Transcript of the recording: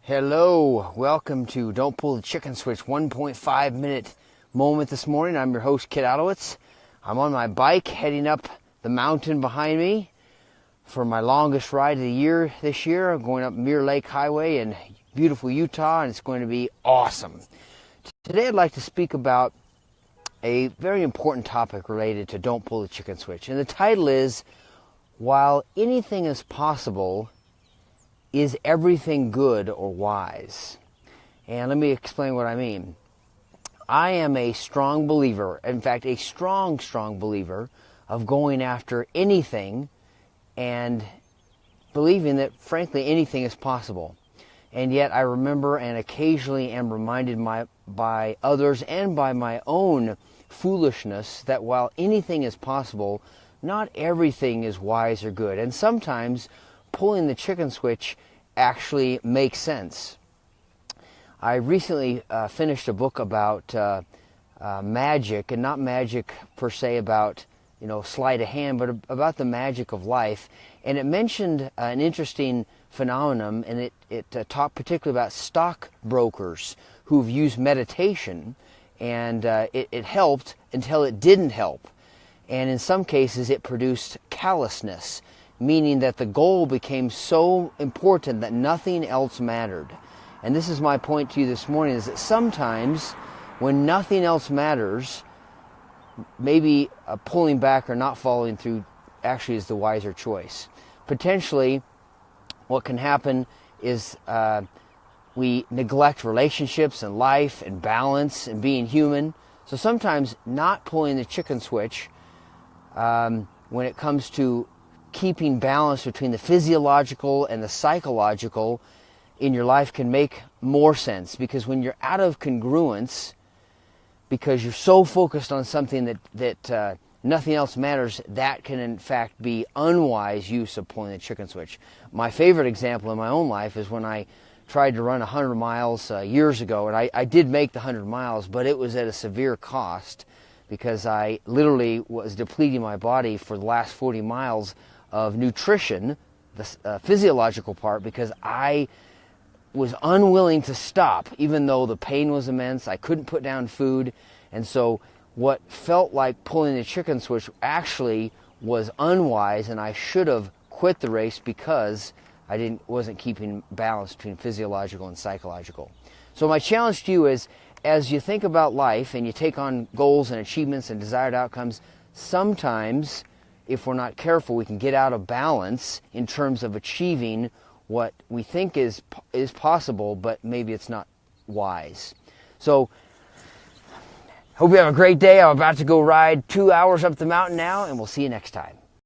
Hello, welcome to Don't Pull the Chicken Switch 1.5 minute moment this morning. I'm your host, Kit Adowitz. I'm on my bike heading up the mountain behind me for my longest ride of the year this year. I'm going up Mirror Lake Highway in beautiful Utah, and it's going to be awesome. Today I'd like to speak about a very important topic related to Don't Pull the Chicken Switch. And the title is, While Anything is Possible, is everything good or wise? And let me explain what I mean. I am a strong believer, in fact, a strong believer of going after anything and believing that, frankly, anything is possible. And yet I remember and occasionally am reminded by others and by my own foolishness that while anything is possible, not everything is wise or good. And sometimes pulling the chicken switch actually makes sense. I recently finished a book about magic, and not magic per se about, sleight of hand, but about the magic of life. And it mentioned an interesting phenomenon, and it talked particularly about stockbrokers who've used meditation, and it helped until it didn't help. And in some cases it produced callousness, meaning that the goal became so important that nothing else mattered. And this is my point to you this morning, is that sometimes when nothing else matters, maybe pulling back or not following through actually is the wiser choice. Potentially, what can happen is we neglect relationships and life and balance and being human. So sometimes not pulling the chicken switch when it comes to keeping balance between the physiological and the psychological in your life can make more sense. Because when you're out of congruence, because you're so focused on something that nothing else matters, that can in fact be unwise use of pulling the chicken switch. My favorite example in my own life is when I tried to run 100 miles years ago, and I did make the 100 miles, but it was at a severe cost because I literally was depleting my body for the last 40 miles of nutrition, the physiological part, because I was unwilling to stop, even though the pain was immense. I couldn't put down food, and so what felt like pulling the chicken switch actually was unwise, and I should have quit the race because I wasn't keeping balance between physiological and psychological. So my challenge to you is, as you think about life and you take on goals and achievements and desired outcomes, sometimes if we're not careful, we can get out of balance in terms of achieving what we think is possible, but maybe it's not wise. So, hope you have a great day. I'm about to go ride 2 hours up the mountain now, and we'll see you next time.